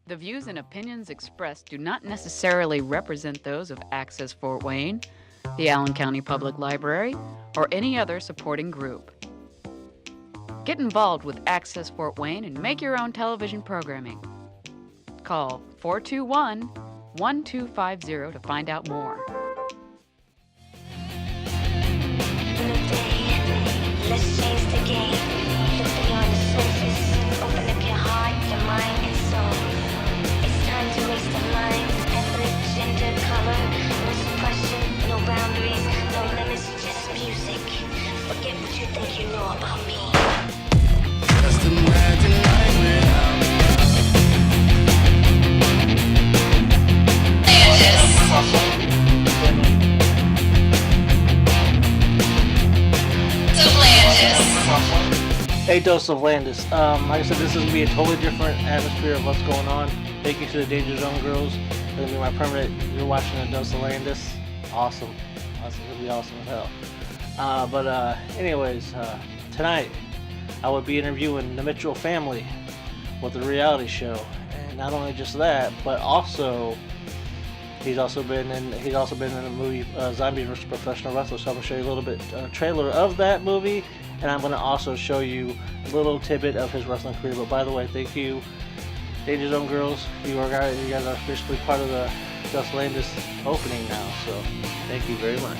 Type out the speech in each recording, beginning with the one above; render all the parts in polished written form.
The views and opinions expressed do not necessarily represent those of Access Fort Wayne, the Allen County Public Library, or any other supporting group. Get involved with Access Fort Wayne and make your own television programming. Call 421-1250 to find out more. Let's change the game. Look beyond the surface. Open up your heart, your mind, and soul. It's time to raise the lines. Ethnic, gender, color. No suppression, no boundaries, no limits, just music. Forget what you think you know about me. Just imagine life without me. A dose of Landis. Like I said, this is going to be a totally different atmosphere of what's going on. Thank you to the Danger Zone girls. It's going to be my permanent. You're watching a dose of Landis. Awesome. It's going to be awesome as hell. Anyways, tonight I will be interviewing the Mitchell family with a reality show. And not only just that, but also he's also been in the movie Zombies vs. Professional Wrestlers. So I'm going to show you a little bit trailer of that movie. And I'm going to also show you a little tidbit of his wrestling career. But by the way, thank you, Danger Zone girls. You guys are officially part of the Just Landis opening now. So thank you very much.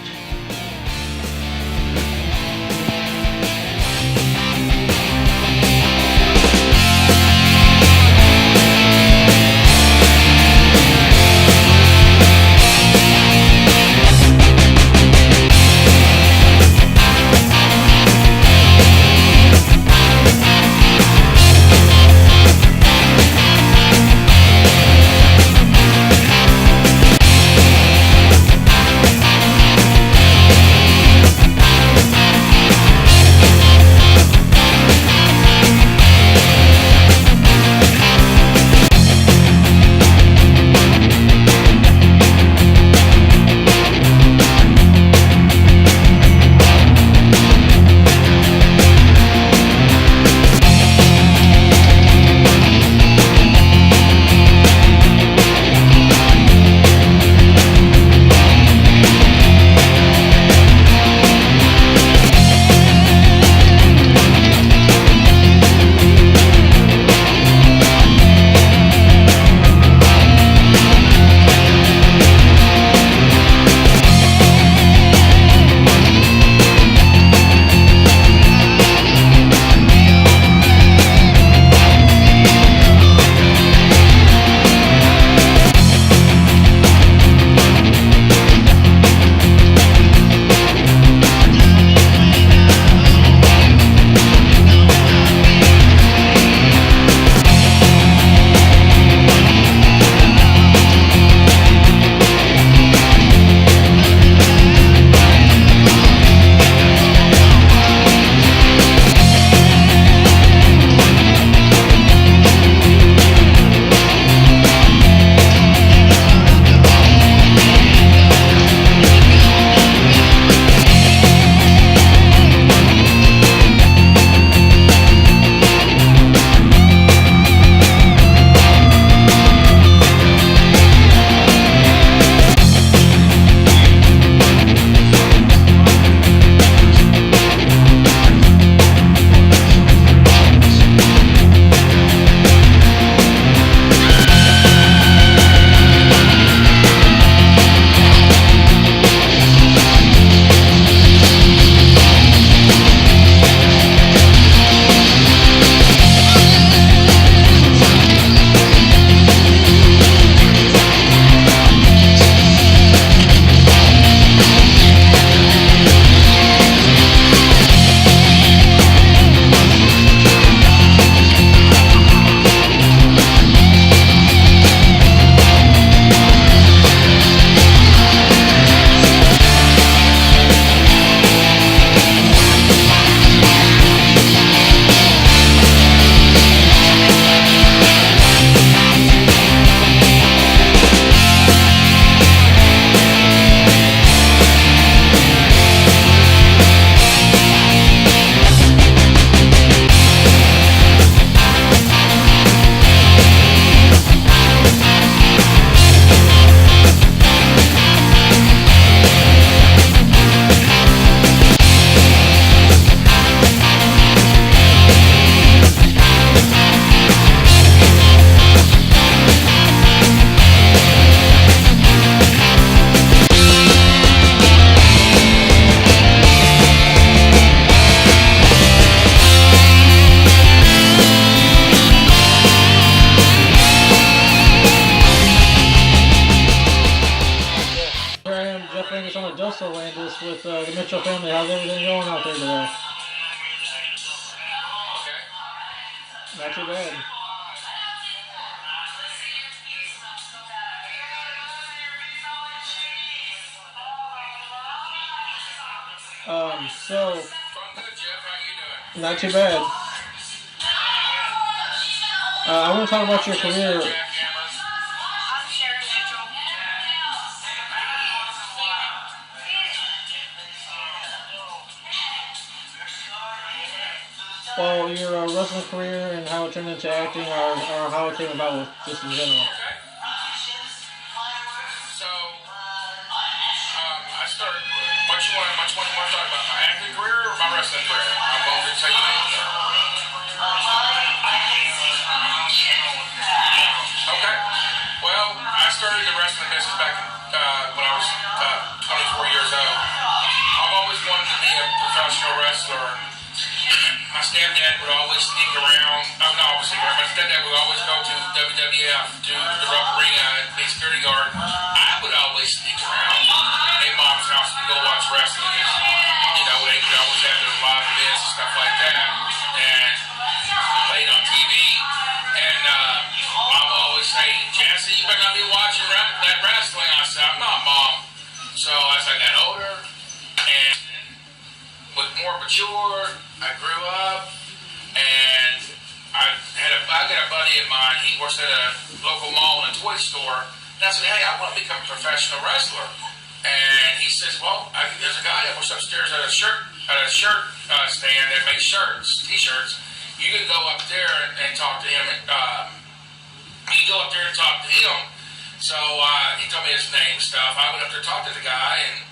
Landis, with the Mitchell family. How's everything going out there today? Not too bad. So, not too bad. I want to talk about your career. Well, your wrestling career and how it turned into acting, or how it came about with just in general. So, I started. What you want to talk about? My acting career or my wrestling career? I'm going to tell you anything. Okay. Well, I started the wrestling business back when I was 24 years old. I've always wanted to be a professional wrestler. My stepdad would always sneak around. My stepdad would always go to WWF, do the rough arena, and be security guard. I would always sneak around in Mom's house and go watch wrestling. You know, they could always have their live events and stuff like that, and played on TV. And Mom would always say, "Jesse, you better not be watching that wrestling." I said, "I'm not, Mom." So as I got older and was more mature, I grew up, and I got a buddy of mine. He works at a local mall and toy store, and I said, "Hey, I want to become a professional wrestler." And he says, "Well, there's a guy that works upstairs at a shirt stand that makes t-shirts. You can go up there and talk to him. You can go up there and talk to him." So he told me his name and stuff. I went up there to talk to the guy, and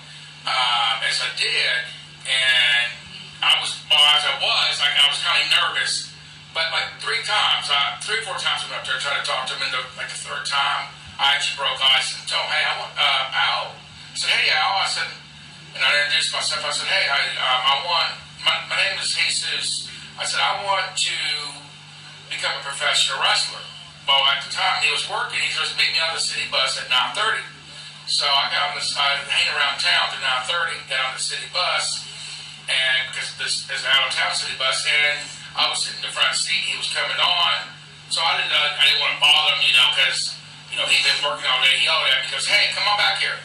as I did, and I was kind of nervous. But like 3 or 4 times I went up there and tried to talk to him, and the third time I actually broke ice and told him, "Hey, I want Al." I said, "Hey, Al," I said, and I introduced myself. I said, "Hey, my name is Jesus." I said, "I want to become a professional wrestler." Well, at the time he was working, he was meeting me on the city bus at 9:30. So I got on I hang around town to 9:30, got on the city bus, and because this is an out-of-town city bus, and I was sitting in the front seat, he was coming on, so I didn't want to bother him, because, he'd been working all day. He yelled at me, he goes, "Hey, come on back here."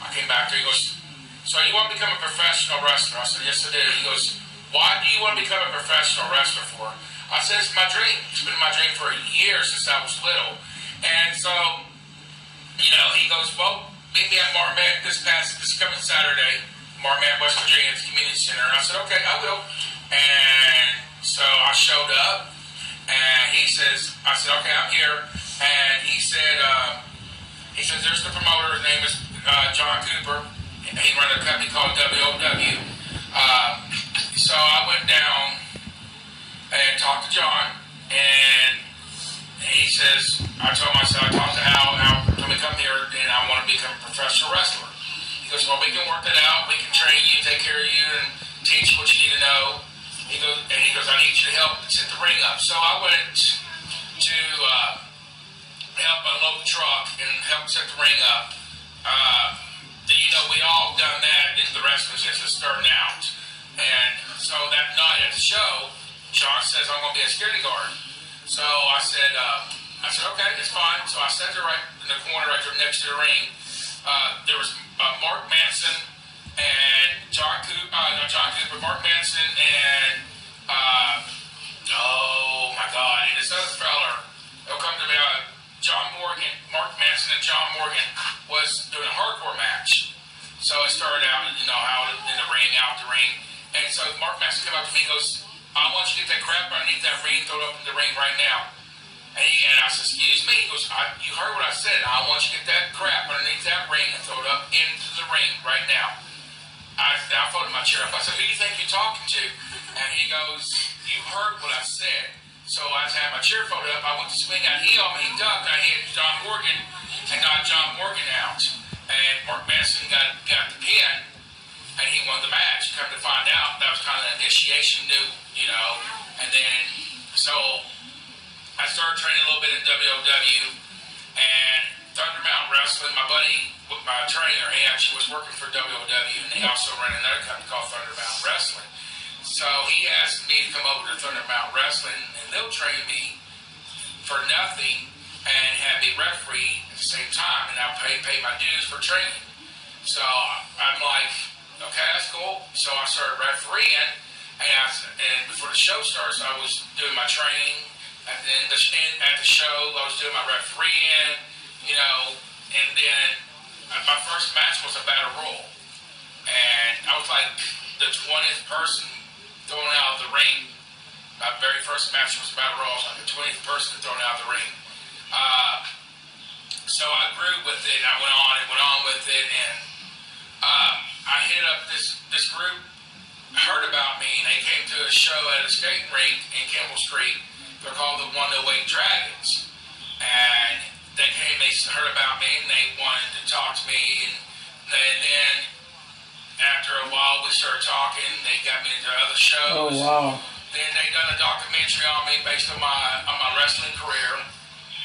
I came back there, he goes, "So you want to become a professional wrestler?" I said, "Yes, I did." He goes, "Why do you want to become a professional wrestler for?" I said, "It's my dream. It's been my dream for years since I was little." And so, he goes, "Well, meet me at Marmette this coming Saturday, Marmette, West Virginia, at the community center." And I said, "Okay, I will." And so I showed up, and I said, "Okay, I'm here." And he said, "There's the promoter. His name is John Cooper. He runs a company called WOW." So I went down and talked to John, and he says, I talked to Al told me to come here, and I want to become a professional wrestler. He goes, "Well, we can work it out. We can train you, take care of you, and teach you what you need to know." He goes, "I need you to help set the ring up." So I went to help unload the truck and help set the ring up. We all done that in the wrestling business starting out. And so that night at the show, John says, "I'm going to be a security guard." So I said, "Okay, it's fine." So I sat there right in the corner, right there next to the ring. There was Mark Manson and Mark Manson and oh my God, and this other fella, he'll come to me, John Morgan. Mark Manson and John Morgan was doing a hardcore match. So it started out, out in the ring, out the ring. And so Mark Manson came up to me and goes, "I want you to get that crap underneath that ring, throw it up in the ring right now." And I said, "Excuse me?" He goes, "You heard what I said. I want you to get that crap underneath that ring and throw it up into the ring right now." I folded my chair up. I said, "Who do you think you're talking to?" And he goes, "You heard what I said." So I had my chair folded up. I went to swing at him. He ducked. I hit John Morgan and got John Morgan out. And Mark Manson got the pin, and he won the match. Come to find out, that was kind of the initiation, And then, so I started training a little bit in WOW and Thunder Mountain Wrestling. My buddy my trainer, he actually was working for WOW, and they also ran another company called Thunder Mountain Wrestling. So he asked me to come over to Thunder Mountain Wrestling, and they'll train me for nothing and have me referee at the same time, and I'll pay my dues for training. So I'm like, okay, that's cool. So I started refereeing, and before the show starts, I was doing my training. At the show, I was doing my refereeing, you know, and then my first match was a battle royal, and I was like the 20th person thrown out of the ring. My very first match was a battle royal. I was like the 20th person thrown out of the ring. So I grew with it. I went on with it, and I hit up this group, heard about me, and they came to a show at a skating rink in Kimball Street. They're called the 108 Dragons, and they heard about me, and they wanted to talk to me, and then after a while we started talking. They got me into other shows. Oh wow! Then they done a documentary on me based on my wrestling career.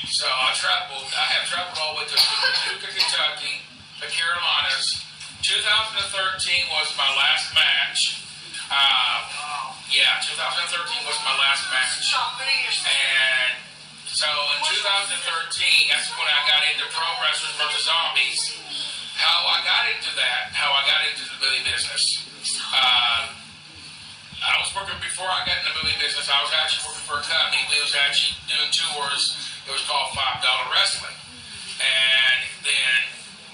So I have traveled all the way to Paducah, Kentucky, the Carolinas. 2013 was my last match. 2013 was my last match. And so in 2013, that's when I got into Pro Wrestlers vs. Zombies. How I got into the movie business. I was working before I got in the movie business. I was actually working for a company. We was actually doing tours. It was called $5 Wrestling. And then,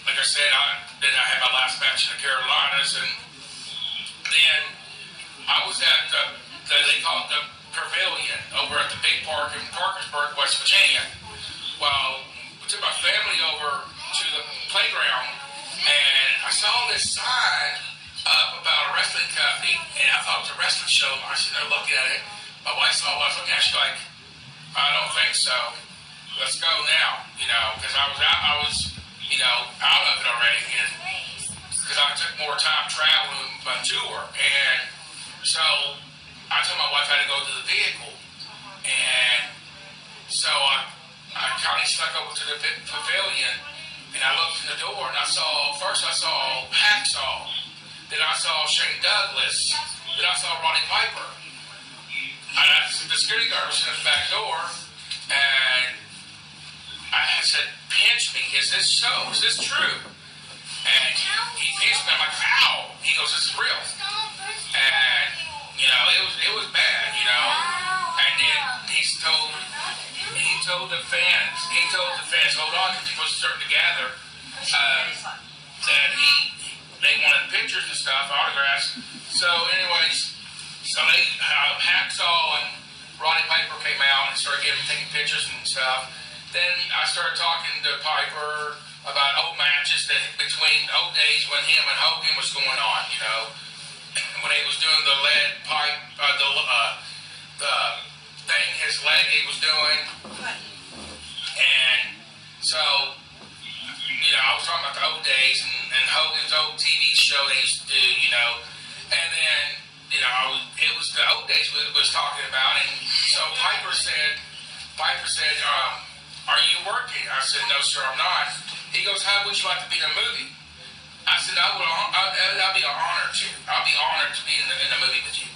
like I said, I had my last match in the Carolinas, and then I was at they call it the Pavilion over at the big park in Parkersburg, West Virginia. Well, we took my family over to the playground, and I saw this sign up about a wrestling company, and I thought it was a wrestling show. I was sitting there looking at it. My wife saw what I was looking at. She's like, I don't think so. Let's go now, you know, because I was, you know, out of it already, and because I took more time traveling my tour, and so I told my wife I had to go to the vehicle, and so I kind of snuck over to the pavilion, and I looked in the door, and first I saw Hacksaw, then I saw Shane Douglas, then I saw Roddy Piper, and the security guard was in the back door, and I said, pinch me, is this so? Is this true? And he pinched me, I'm like, ow! He goes, this is real. And, you know, it was bad, you know. And then he told the fans, hold on, because people were starting to gather, that they wanted pictures and stuff, autographs. So anyways, Hacksaw and Roddy Piper came out and started taking pictures and stuff. Then I started talking to Piper about old matches between old days when him and Hogan was going on, you know, when he was doing the lead pipe, the thing his leg he was doing. And so, you know, I was talking about the old days and Hogan's old TV show they used to do, you know, and then, you know, it was the old days we was talking about, and so Piper said, are you working? I said, no, sir, I'm not. He goes, how would you like to be in a movie? I said, I'll be honored to. I'll be honored to be in the movie with you.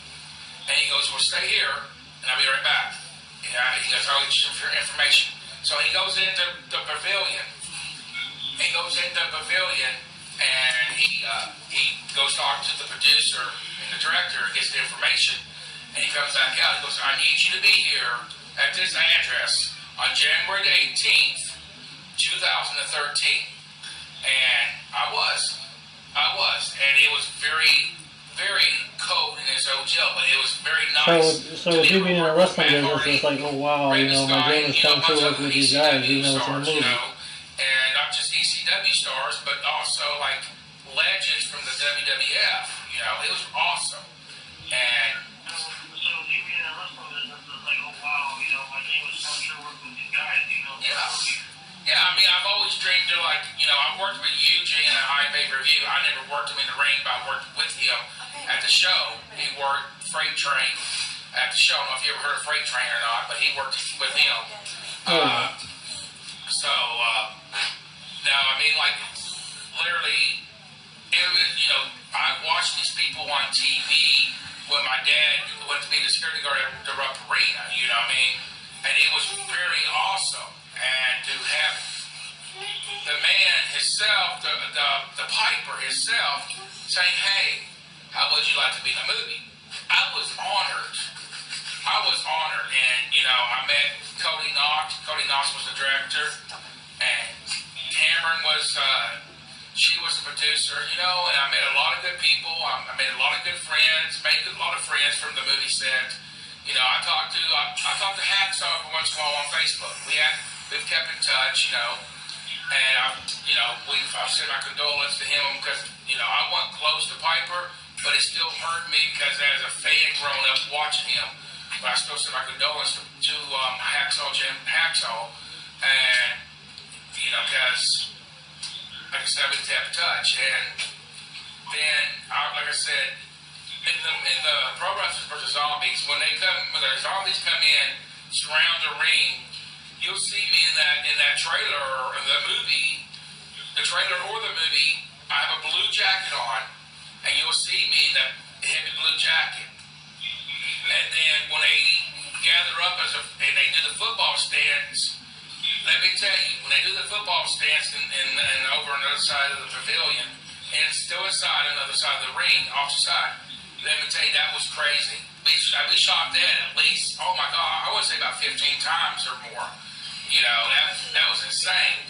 And he goes, well, stay here, and I'll be right back. Yeah, he goes, I'll get you some information. So he goes into the pavilion. And he goes talk to the producer and the director, gets the information, and he comes back out. He goes, I need you to be here at this address on January the 18th, 2013. And I was. And it was very, very cold in this hotel, but it was very nice. So with you being in a wrestling business, it's like, oh wow, you know, my dream is come true with you guys, even though it's in a movie. And not just ECW stars, but also like legends from the WWF. You know, it was awesome. And so you being in a wrestling business is like, oh wow, you know, my dream is come true working with you guys, you know. Yeah, I mean, I've always dreamed of, like, you know, I've worked with Eugene in a high pay-per-view. I never worked him in the ring, but I worked with him at the show. He worked Freight Train at the show. I don't know if you ever heard of Freight Train or not, but he worked with him. Now, I mean, like literally, it was, I watched these people on TV when my dad went to be the security guard at the Rupp Arena, you know what I mean? And it was very awesome. And to have the man himself, the Piper himself, saying, hey, how would you like to be in the movie? I was honored. And, I met Cody Knox. Cody Knox was the director. And Cameron was, she was the producer, and I met a lot of good people. I made a lot of good friends, made a lot of friends from the movie set. I talked to Hacksaw every once in a while on Facebook. We've kept in touch, and I've sent my condolences to him because, I wasn't close to Piper, but it still hurt me because as a fan growing up watching him, but I still send my condolences to Hacksaw, and, because, like I said, we kept in touch, and then, like I said, in the Pro Wrestlers vs. Zombies, when the zombies come in, surround the ring, you'll see me in that trailer or the movie, I have a blue jacket on, and you'll see me in that heavy blue jacket. And then when they gather up and they do the football stance, let me tell you, when they do the football stance and over on the other side of the pavilion, and it's still inside on the other side of the ring, offside, let me tell you, that was crazy. We shot that at least, oh my God, I would say about 15 times or more. That was insane.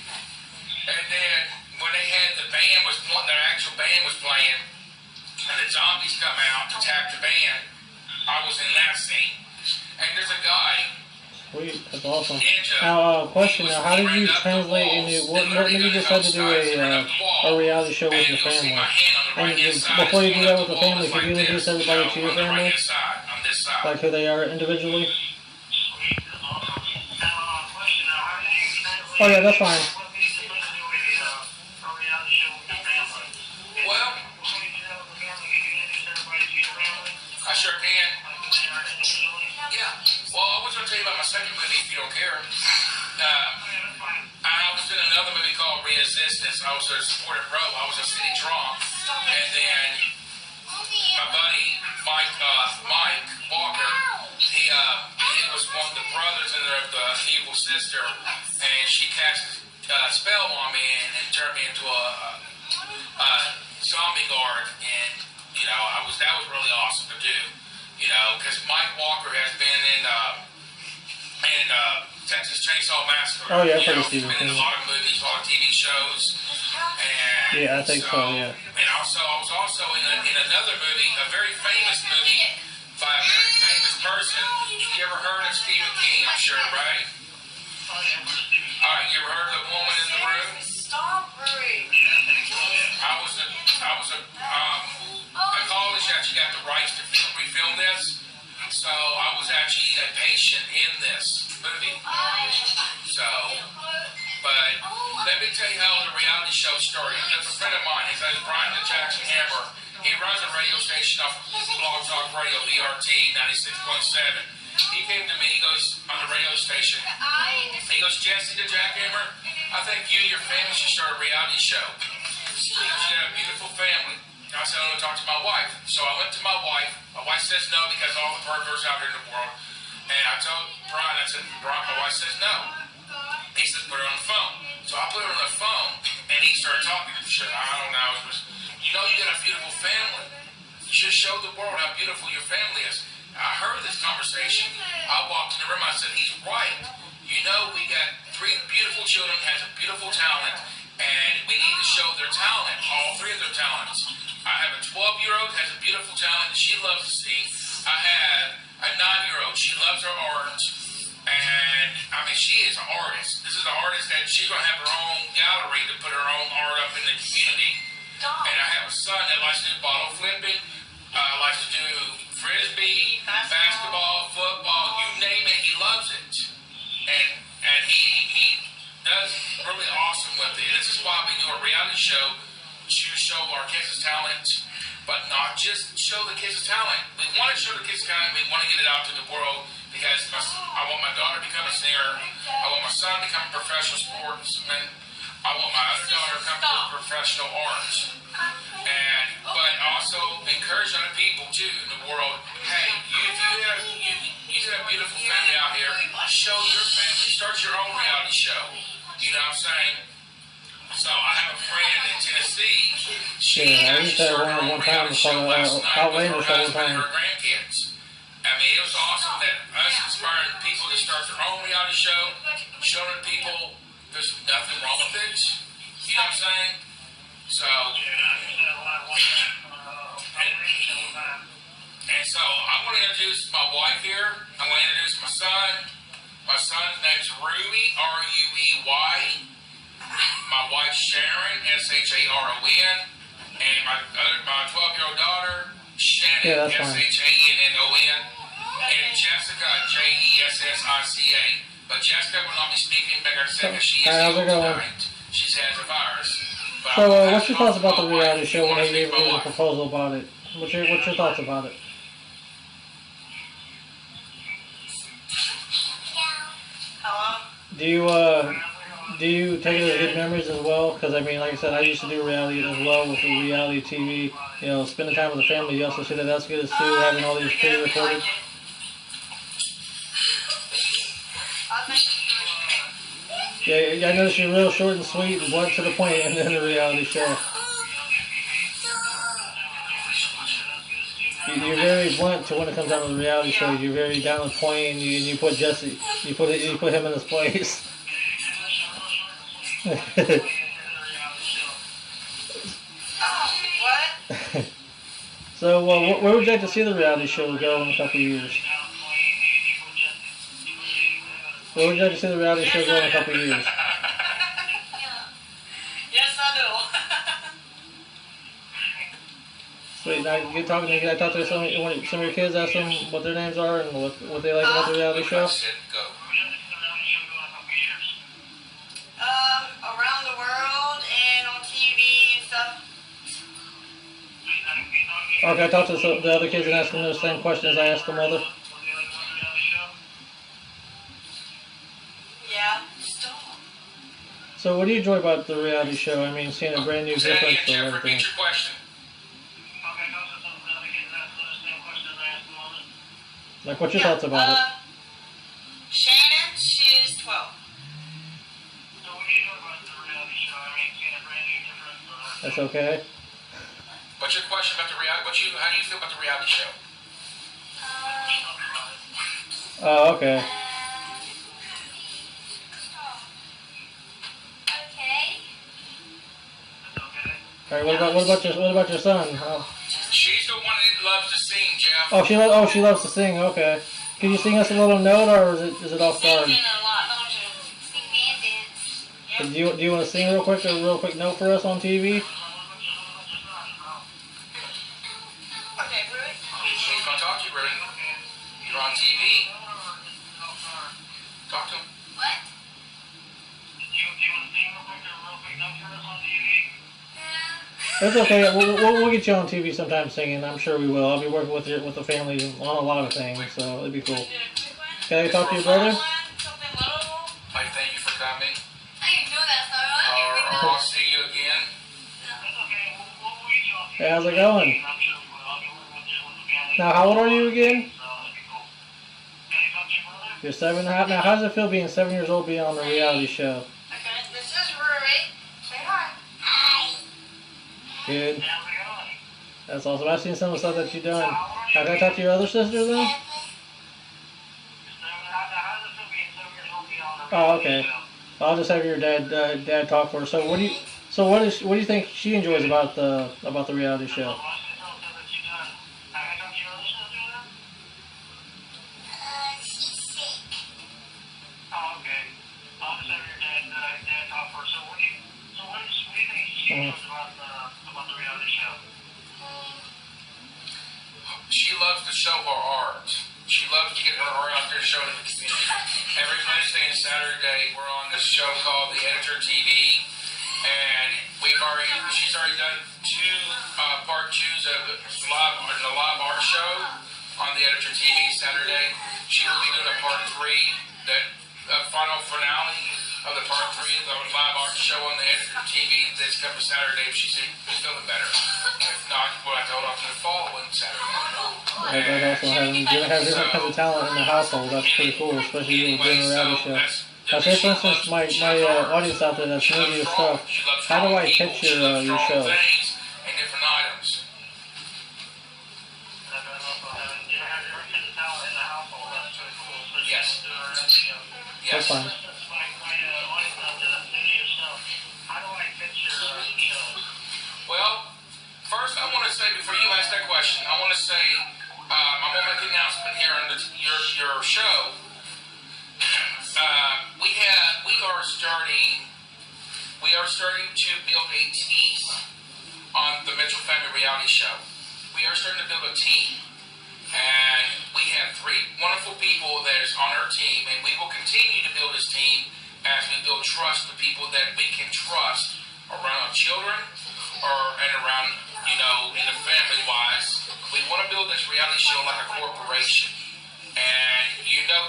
And then when they had their actual band was playing, and the zombies come out to attack the band, I was in that scene. And there's a guy. Sweet, that's awesome. Now, question: how did you translate into what made you decide to do a reality show with your family? And before you do that with the family, could you introduce everybody to your family, like who they are individually? Oh yeah, that's fine. Well, I sure can. Yeah. Well, I was going to tell you about my second movie, if you don't care. I was in another movie called Resistance. I was a supportive pro. I was a city drunk. And then my buddy, Mike Walker, he was one of the brothers in the evil sister, and she cast a spell on me and turned me into a zombie guard. And, that was really awesome to do. Because Mike Walker has been in Texas Chainsaw Massacre. Oh yeah, I've heard of Stephen King. Been in a lot of movies, a lot of TV shows. And yeah, I think so. Yeah. And also, I was also in another movie, a very famous movie by a very famous person. You ever heard of Stephen King? I'm sure, right? All right, you ever heard of The Woman in the Room? I college actually got the rights to refilm this, so I was actually a patient in this movie. But let me tell you how the reality show started. There's a friend of mine, his name is Brian the Jackson Hammer. He runs a radio station off Blog Talk Radio, BRT 96.7. He came to me, he goes, on the radio station, he goes, Jesse the Jackhammer, I think you and your family should start a reality show. He goes, you got a beautiful family. I said, I'm going to talk to my wife. So I went to my wife. My wife says no because of all the perverts out here in the world. And I told Brian, I said, Brian, my wife says no. He says, put her on the phone. So I put her on the phone, and he started talking to shit. I don't know. It was, you got a beautiful family. You should show the world how beautiful your family is. I heard this conversation. I walked in the room. I said, he's right. We got 3 beautiful children, has a beautiful talent, and we need to show their talent, all 3 of their talents. I have a 12-year-old has a beautiful talent that she loves to sing. I have a 9-year-old. She loves her art. And, she is an artist. This is an artist that she's going to have her own gallery to put her own art up in the community. And I have a son that likes to do bottle flipping, likes to do frisbee, basketball, football, you name it, he loves it. And he does really awesome with it. This is why we do a reality show to show our kids' talent, but not just show the kids' talent. We want to show the kids' talent. We want to get it out to the world because I want my daughter to become a singer. I want my son to become a professional sportsman. I I want my other daughter to come to professional art. But also encourage other people too in the world. Hey, you have a beautiful family out here. Show your family. Start your own reality show. You know what I'm saying? So I have a friend in Tennessee. Yeah, I used to have one time called Outlandish all the time. Her grandkids. I mean, it was awesome that us inspiring people to start their own reality show, showing people there's nothing wrong with it. You know what I'm saying? So, and so I'm going to introduce my wife here. I'm going to introduce my son. My son's name's Ruby, R-U-E-Y. My wife Sharon, S-H-A-R-O-N. And my 12-year-old daughter, Shannon, S-H-A-N-N-O-N. And Jessica, J-E-S-S-I-C-A. But Jessica will not be speaking because she is ill tonight. She's had the virus. So, what's your thoughts about the reality show when they gave you the proposal about it? What's your thoughts about it? Do you take it as good memories as well? Because I mean, like I said, I used to do reality as well with the reality TV. You know, spending time with the family. You also see that that's good as too, having all these pre-recorded. Yeah, I noticed you're real short and sweet and blunt to the point in the reality show. You're very blunt to when it comes down to the reality show. You're very down the point, and you put Jesse, you put him in his place. So, where would you like to see the reality show go in a couple of years? Where would you like to see the reality show go in a couple of years? Yes, I do. Sweet. Now, I talk to some of your kids, ask them what their names are and what they like about the reality show. Around the world and on TV and stuff. Okay, I talked to the other kids and asked them those same questions I asked the mother. Yeah. So, what do you enjoy about the reality show? I mean, seeing a brand new difference of everything. Repeat your question. Like, what's your thoughts about it? Shannon, she's 12. That's okay. What's your question about the reality? How do you feel about the reality show? Oh, okay. All right. What about your son? Oh. She's the one that loves to sing, Jeff. She loves to sing. Okay. Can you sing us a little note, or is it off guard? Singing a lot, don't you? Sing and dance. Do you want to sing real quick note for us on TV? Okay, Rudy. She's gonna talk to you, Rudy. You're on TV. Talk to him. What? Do you want to sing real quick note for us on TV? That's okay. We'll get you on TV sometime singing. I'm sure we will. I'll be working with the family on a lot of things, so it'd be cool. Can I talk to your brother? Like, thank you for coming. I didn't know that, so I'll see you again. Hey, how's it going? Now, how old are you again? You're 7. Now, how does it feel being 7 years old, being on the reality show? Okay, this is Rudy. Say hi. Hi. Good. That's awesome. I've seen some of the stuff that you've done. Can I talk to your other sister then? Oh, okay. I'll just have your dad talk for her. So what do you think she enjoys about the reality show? She loves to show her art. She loves to get her art out there, show it to the community. Every Wednesday and Saturday, we're on this show called The Editor TV, and she's already done 2 part 2s of the live art show on The Editor TV Saturday. She will be doing a part 3, that final finale of the part 3 of the live art show on the TV that's coming Saturday if she's feeling better. If not, we'll have to hold off to the following Saturday. That's also having, you're gonna have different kinds of talent in the household. That's pretty cool, especially doing a reality show. Now, say for instance, my audience out there that's new to your stuff, how do I catch your show? And different items. Yes. Yes. That's fine. Well, first I want to say, before you ask that question, I want to say, I'm going to make an announcement here on your show. We are starting to build a team on the Mitchell Family Reality Show. We are starting to build a team. And we have 3 wonderful people that is on our team, and we will continue to build this team as we build trust with people that we can trust around our children and around, in the family-wise. We want to build this reality show like a corporation. And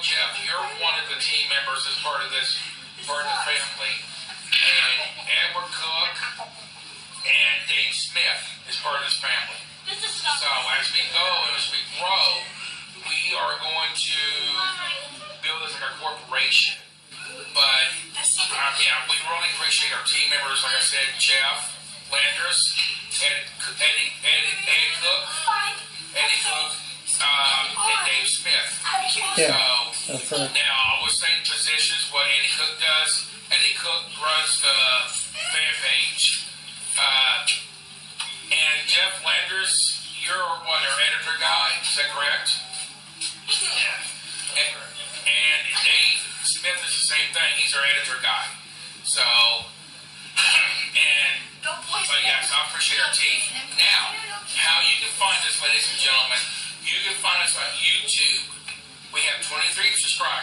Jeff, you're one of the team members as part of the family. And Edward Cook and Dave Smith is part of this family. So as we go and as we grow, we are going to build this like a corporation. But we really appreciate our team members. Like I said, Jeff, Landis, Eddie Cook, and Dave Smith. Yeah, So now I was saying positions what Eddie Cook does. Eddie Cook runs the fan page. And Jeff Landis, you're our editor guy, is that correct? Yeah. And Dave Smith is the same thing, he's our editor guy. So, but yes, I appreciate our team. Now, how you can find us, ladies and gentlemen, you can find us on YouTube. We have 23 subscribers.